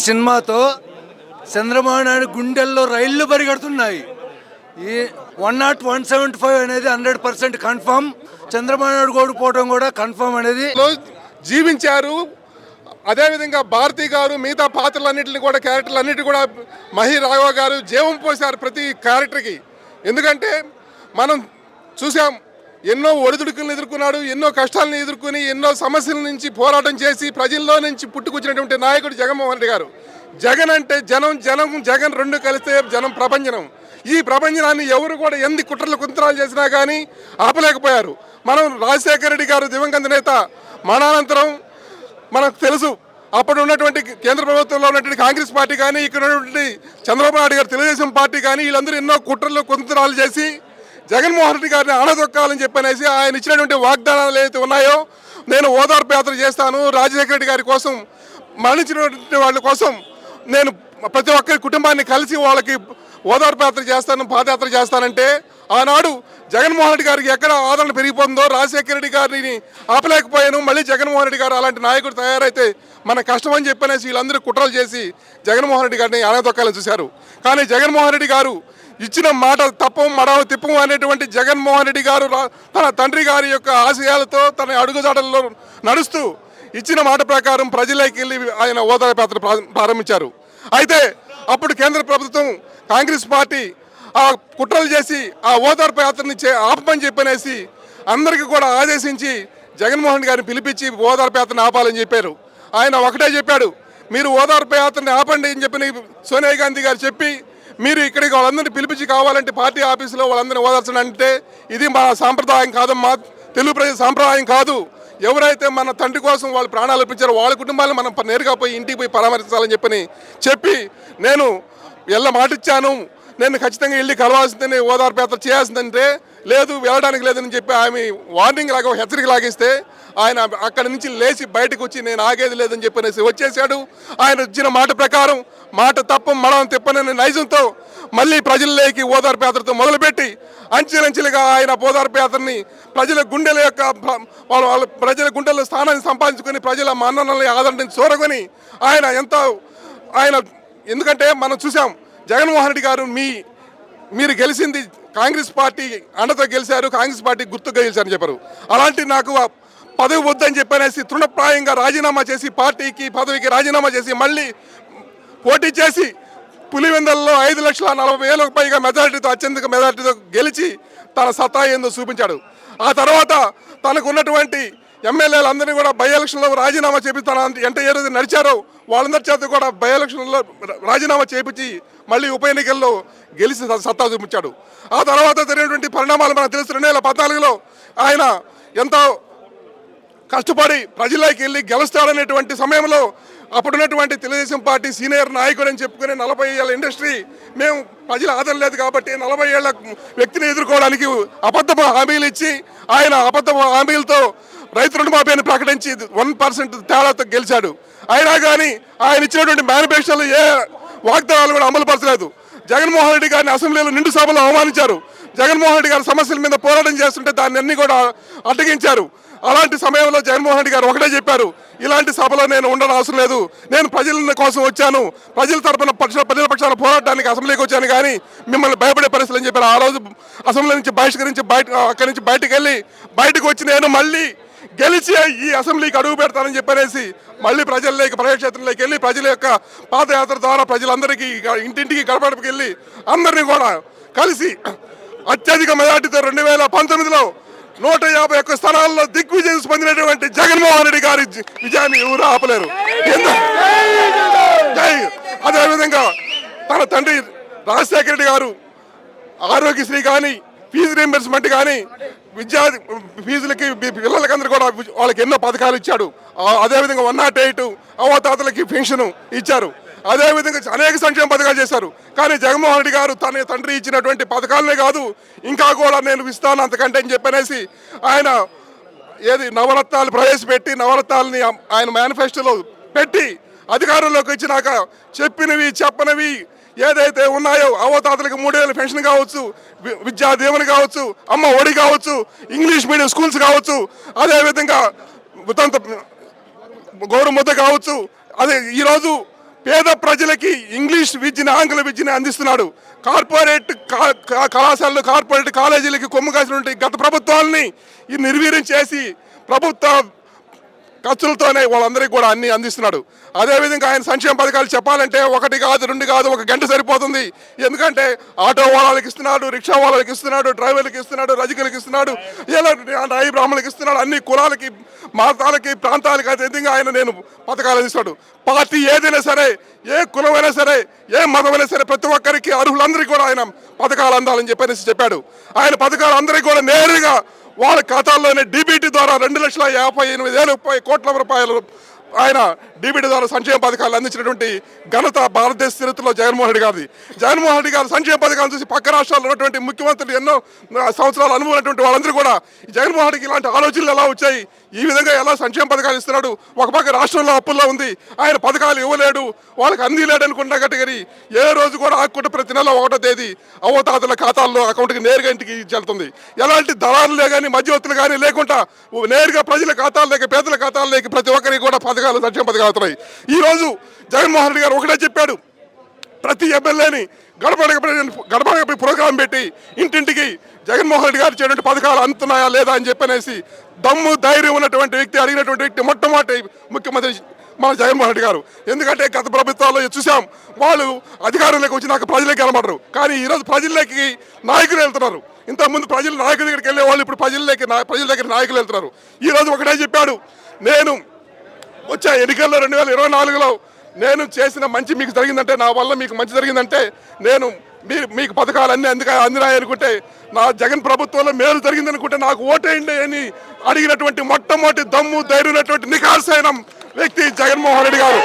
సినిమాతో చంద్రబాబు నాయుడు గుండెల్లో రైళ్లు పరిగెడుతున్నాయి. ఈ 101, 175 అనేది 100% కన్ఫర్మ్. చంద్రబాబు నాయుడు ఓడిపోవడం కూడా కన్ఫర్మ్ అనేది జీవించారు. అదేవిధంగా భారతి గారు మిగతా పాత్రలన్నింటినీ కూడా క్యారెక్టర్లన్నింటినీ కూడా మహి రాఘవ గారు జీవం పోశారు ప్రతి క్యారెక్టర్కి. ఎందుకంటే మనం చూసాం, ఎన్నో ఒడిదుడుకులను ఎదుర్కొన్నాడు, ఎన్నో కష్టాలను ఎదుర్కొని ఎన్నో సమస్యల నుంచి పోరాటం చేసి ప్రజల్లో నుంచి పుట్టుకొచ్చినటువంటి నాయకుడు జగన్మోహన్ రెడ్డి గారు. జగన్ అంటే జనం, జనం జగన్ రెండు కలిస్తే జనం ప్రపంచం. ఈ ప్రపంచాన్ని ఎవరు కూడా ఎన్ని కుట్రలు కుంత్రాలు చేసినా కానీ ఆపలేకపోయారు. మనం రాజశేఖర రెడ్డి గారు దివంగత నేత మరణానంతరం మనకు తెలుసు, అప్పుడు ఉన్నటువంటి కేంద్ర ప్రభుత్వంలో ఉన్నటువంటి కాంగ్రెస్ పార్టీ కానీ ఇక్కడ ఉన్నటువంటి చంద్రబాబు నాయుడు గారు తెలుగుదేశం పార్టీ కానీ వీళ్ళందరూ ఎన్నో కుట్రలు కుంత్రాలు చేసి జగన్మోహన్ రెడ్డి గారిని అణదొక్కాలని చెప్పనేసి ఆయన ఇచ్చినటువంటి వాగ్దానాలు ఏదైతే ఉన్నాయో, నేను ఓదార్పు యాత్ర చేస్తాను, రాజశేఖర రెడ్డి గారి కోసం మరణించినటువంటి వాళ్ళ కోసం నేను ప్రతి ఒక్కరి కుటుంబాన్ని కలిసి వాళ్ళకి ఓదార్పు యాత్ర చేస్తాను, పాదయాత్ర చేస్తానంటే ఆనాడు జగన్మోహన్ రెడ్డి గారికి ఎక్కడ ఆదరణ పెరిగిపోతుందో రాజశేఖర రెడ్డి గారిని ఆపలేకపోయాను. మళ్ళీ జగన్మోహన్ రెడ్డి గారు అలాంటి నాయకుడు తయారైతే మన కష్టం అని చెప్పనేసి వీళ్ళందరూ కుట్రలు చేసి జగన్మోహన్ రెడ్డి గారిని అణదొక్కాలని చూశారు. కానీ జగన్మోహన్ రెడ్డి గారు ఇచ్చిన మాట తప్పం మడవ తిప్పం అనేటువంటి జగన్మోహన్ రెడ్డి గారు తన తండ్రి గారి యొక్క ఆశయాలతో తన అడుగుజాడల్లో నడుస్తూ ఇచ్చిన మాట ప్రకారం ప్రజలకి వెళ్ళి ఆయన ఓదార్పు యాత్ర ప్రారంభించారు. అయితే అప్పుడు కేంద్ర ప్రభుత్వం కాంగ్రెస్ పార్టీ ఆ కుట్రలు చేసి ఆ ఓదార్పు యాత్రని ఆపమని చెప్పనేసి అందరికీ కూడా ఆదేశించి జగన్మోహన్ గారిని పిలిపించి ఓదార్పు యాత్రని ఆపాలని చెప్పారు. ఆయన ఒకటే చెప్పాడు, మీరు ఓదార్పు యాత్రని ఆపండి అని చెప్పి సోనియా గాంధీ గారు చెప్పి మీరు ఇక్కడికి వాళ్ళందరినీ పిలిపించి కావాలంటే పార్టీ ఆఫీసులో వాళ్ళందరినీ ఓదార్చండి అంటే ఇది మన సాంప్రదాయం కాదమ్మా, తెలుగు ప్రజల సాంప్రదాయం కాదు. ఎవరైతే మన తండ్రి కోసం వాళ్ళు ప్రాణాలు అర్పించారో వాళ్ళ కుటుంబాలను మనం నేరుగా పోయి ఇంటికి పోయి పరామర్శించాలని చెప్పి నేను మాట ఇచ్చాను, నేను ఖచ్చితంగా వెళ్ళి కలవాల్సిందని ఓదార్పు యాత్ర చేయాల్సిందంటే లేదు వెళ్ళడానికి లేదని చెప్పి ఆమె వార్నింగ్ లాగా హెచ్చరిక లాగిస్తే ఆయన అక్కడి నుంచి లేచి బయటకు వచ్చి నేను ఆగేది లేదని చెప్పనేసి వచ్చేసాడు. ఆయన ఇచ్చిన మాట ప్రకారం మాట తప్పం మనం తిప్పనని నైజంతో మళ్ళీ ప్రజల్లోకి ఓదార్పు యాత్రతో మొదలుపెట్టి అంచెలంచెలుగా ఆయన ఓదార్పు యాత్రని ప్రజల గుండెల యొక్క వాళ్ళ ప్రజల గుండెల్లో స్థానాన్ని సంపాదించుకొని ప్రజల మన్ననల్ని ఆదరణని చూరకొని ఆయన ఎందుకంటే మనం చూసాం జగన్మోహన్ రెడ్డి గారు మీరు గెలిచింది కాంగ్రెస్ పార్టీ అండతో గెలిచారు, కాంగ్రెస్ పార్టీ గుర్తుగా గెలిచారని చెప్పారు. అలాంటి నాకు పదవి వద్దని చెప్పనేసి తృణప్రాయంగా రాజీనామా చేసి పదవికి రాజీనామా చేసి మళ్ళీ పోటీ చేసి పులివెందల్లో 5,40,000 పైగా మెజారిటీతో అత్యధిక మెజారిటీతో గెలిచి తన సత్తా ఏందో చూపించాడు. ఆ తర్వాత తనకు ఉన్నటువంటి ఎమ్మెల్యేలందరినీ కూడా బై ఎలక్షన్లో రాజీనామా చేపించి తన ఎంత ఏదైతే నడిచారో వాళ్ళందరి చేత కూడా బై ఎలక్షన్లో రాజీనామా చేపించి మళ్ళీ ఉప ఎన్నికల్లో గెలిచి సత్తా చూపించాడు. ఆ తర్వాత జరిగినటువంటి పరిణామాలు మనకు తెలుసు. 2014లో ఆయన ఎంతో కష్టపడి ప్రజల్లోకి వెళ్ళి గెలుస్తాడనేటువంటి సమయంలో అప్పుడున్నటువంటి తెలుగుదేశం పార్టీ సీనియర్ నాయకుడు అని చెప్పుకునే 40 ఏళ్ళ ఇండస్ట్రీ మేము ప్రజలు ఆదరణ లేదు కాబట్టి 40 ఏళ్ల వ్యక్తిని ఎదుర్కోవడానికి అబద్ధపు హామీలు ఇచ్చి ఆయన అబద్ధపు హామీలతో రైతు రుణమాఫీని ప్రకటించి 1% తేడాతో గెలిచాడు. అయినా కానీ ఆయన ఇచ్చినటువంటి మేనిఫెస్టోలు ఏ వాగ్దానాలు కూడా అమలు పరచలేదు. జగన్మోహన్ రెడ్డి గారిని అసెంబ్లీలో నిండు సభలో అవమానించారు. జగన్మోహన్ రెడ్డి గారి సమస్యల మీద పోరాటం చేస్తుంటే దాన్ని అన్ని కూడా అడ్డగించారు. అలాంటి సమయంలో జగన్మోహన్ రెడ్డి గారు ఒకటే చెప్పారు, ఇలాంటి సభలో నేను ఉండడం అవసరం లేదు, నేను ప్రజల కోసం వచ్చాను, ప్రజల తరపున ప్రజల పక్షాన పోరాటానికి అసెంబ్లీకి వచ్చాను కానీ మిమ్మల్ని భయపడే పరిస్థితులు అని చెప్పారు. ఆ రోజు అసెంబ్లీ నుంచి అక్కడి నుంచి బయటకు వెళ్ళి బయటకు వచ్చి నేను మళ్ళీ గెలిచి ఈ అసెంబ్లీకి అడుగు పెడతానని చెప్పనేసి మళ్ళీ ప్రజల్లోకి ప్రజాక్షేత్రంలోకి వెళ్ళి ప్రజల యొక్క పాదయాత్ర ద్వారా ప్రజలందరికీ ఇంటింటికి గడపడికి వెళ్ళి అందరినీ కూడా కలిసి అత్యధిక మెజార్టీతో 2019లో 151 స్థానాల్లో దిగ్విజయం పొందినటువంటి జగన్మోహన్ రెడ్డి గారి విజయాన్ని ఎవరు ఆపలేరు. అదేవిధంగా తన తండ్రి రాజశేఖర రెడ్డి గారు ఆరోగ్యశ్రీ కానీ ఫీజు రీయింబర్స్మెంట్ కానీ ఫీజులకి పిల్లలకందరూ కూడా వాళ్ళకి ఎన్నో పథకాలు ఇచ్చాడు. అదేవిధంగా 108 అవతాతలకి పెన్షన్ ఇచ్చారు. అదేవిధంగా అనేక సంక్షేమ పథకాలు చేశారు. కానీ జగన్మోహన్ రెడ్డి గారు తన తండ్రి ఇచ్చినటువంటి పథకాలనే కాదు ఇంకా కూడా నేను ఇస్తాను అంతకంటే అని చెప్పనేసి ఆయన నవరత్నాలు ప్రవేశపెట్టి నవరత్నాలని ఆయన మేనిఫెస్టోలో పెట్టి అధికారంలోకి వచ్చినాక చెప్పినవి చెప్పనివి ఏదైతే ఉన్నాయో అవతాతలకు 3,000 పెన్షన్ కావచ్చు, విద్యా దీవెన కావచ్చు, అమ్మ ఒడి కావచ్చు, ఇంగ్లీష్ మీడియం స్కూల్స్ కావచ్చు, అదేవిధంగా గౌరవ ముద్ద కావచ్చు, అదే ఈరోజు పేద ప్రజలకి ఇంగ్లీష్ విద్యని ఆంగ్ల విద్యని అందిస్తున్నాడు. కార్పొరేట్ కళాశాలలు కార్పొరేట్ కాలేజీలకి కొమ్ము కాసినటువంటి గత ప్రభుత్వాలని ఈ నిర్వీర్యం చేసి ప్రభుత్వ ఖర్చులతోనే వాళ్ళందరికీ కూడా అన్ని అందిస్తున్నాడు. అదేవిధంగా ఆయన సంక్షేమ పథకాలు చెప్పాలంటే 1 కాదు 2 కాదు 1 గంట సరిపోతుంది. ఎందుకంటే ఆటో వాళ్ళకి ఇస్తున్నాడు, రిక్షా వాళ్ళకి ఇస్తున్నాడు, డ్రైవర్లకి ఇస్తున్నాడు, రజకులకి ఇస్తున్నాడు, ఇలా నాయి బ్రాహ్మణులకి ఇస్తున్నాడు. అన్ని కులాలకి మతాలకి ప్రాంతాలకి అతీతంగా ఆయన పథకాలు అందిస్తాడు. పార్టీ ఏదైనా సరే, ఏ కులమైనా సరే, ఏ మతమైనా సరే ప్రతి ఒక్కరికి అర్హులందరికీ కూడా ఆయన పథకాలు అందాలని చెప్పాడు. ఆయన పథకాలు అందరికీ కూడా నేరుగా వాళ్ళ ఖాతాల్లోనే డీబీటీ ద్వారా 2,58,030 కోట్ల రూపాయలు ఆయన డీబీటీ ద్వారా సంక్షేమ పథకాలు అందించినటువంటి ఘనత భారతదేశ చరిత్రలో జగన్మోహన్ రెడ్డి గారిది. జగన్మోహన్ రెడ్డి గారు సంక్షేమ పథకాలు చూసి పక్క రాష్ట్రాల్లో ఉన్నటువంటి ముఖ్యమంత్రులు ఎన్నో సంవత్సరాలు అనుభవం ఉన్నటువంటి వాళ్ళందరూ కూడా జగన్మోహన్ రెడ్డికి ఇలాంటి ఆలోచనలు ఎలా వచ్చాయి, ఈ విధంగా ఎలా సంక్షేమ పథకాలు ఇస్తున్నాడు, ఒక పక్క రాష్ట్రంలో అప్పుల్లో ఉంది, ఆయన పథకాలు ఇవ్వలేడు, వాళ్ళకి అందిలేడు అనుకున్న కేటగిరీ ఏ రోజు కూడా ఆకుండా ప్రతి నెల 1వ తేదీ అవతాతల ఖాతాల్లో అకౌంట్కి నేరుగా ఇంటికి చెల్లుతుంది. ఎలాంటి దళారులే కానీ మధ్యవర్తులు కానీ లేకుండా నేరుగా ప్రజల ఖాతాల్లోకి పేదల ఖాతాల్లోకి ప్రతి ఒక్కరికి కూడా సంక్షేమ పథకాలు అవుతున్నాయి. ఈరోజు జగన్మోహన్ రెడ్డి గారు ఒకటే చెప్పాడు, ప్రతి ఎమ్మెల్యేని గడపడగపై ప్రోగ్రాం పెట్టి ఇంటింటికి జగన్మోహన్ రెడ్డి గారు చేయటువంటి పథకాలు అందుతున్నాయా లేదా అని చెప్పనేసి దమ్ము ధైర్యం ఉన్నటువంటి వ్యక్తి, అడిగినటువంటి వ్యక్తి మొట్టమొదటి ముఖ్యమంత్రి మన జగన్మోహన్ రెడ్డి గారు. ఎందుకంటే గత ప్రభుత్వాల్లో చూసాం, వాళ్ళు అధికారంలోకి వచ్చి నాకు ప్రజలకి వెళ్ళమంటారు, కానీ ఈరోజు ప్రజల్లోకి నాయకులు వెళ్తున్నారు. ఇంతకుముందు ప్రజలు నాయకుల దగ్గరికి వెళ్ళే వాళ్ళు ఇప్పుడు ప్రజల దగ్గర నాయకులు వెళ్తున్నారు. ఈరోజు ఒకటే చెప్పాడు, నేను వచ్చే ఎన్నికల్లో 2024లో నేను చేసిన మంచి మీకు జరిగిందంటే, నా వల్ల మీకు మంచి జరిగిందంటే నేను మీకు పథకాలు అన్నీ అందినాయి అనుకుంటే, నా జగన్ ప్రభుత్వంలో మేలు జరిగిందనుకుంటే నాకు ఓటేయండి అని అడిగినటువంటి మొట్టమొదటి దమ్ము ధైర్యం ఉన్నటువంటి నిఖార్సైన వ్యక్తి జగన్మోహన్ రెడ్డి గారు.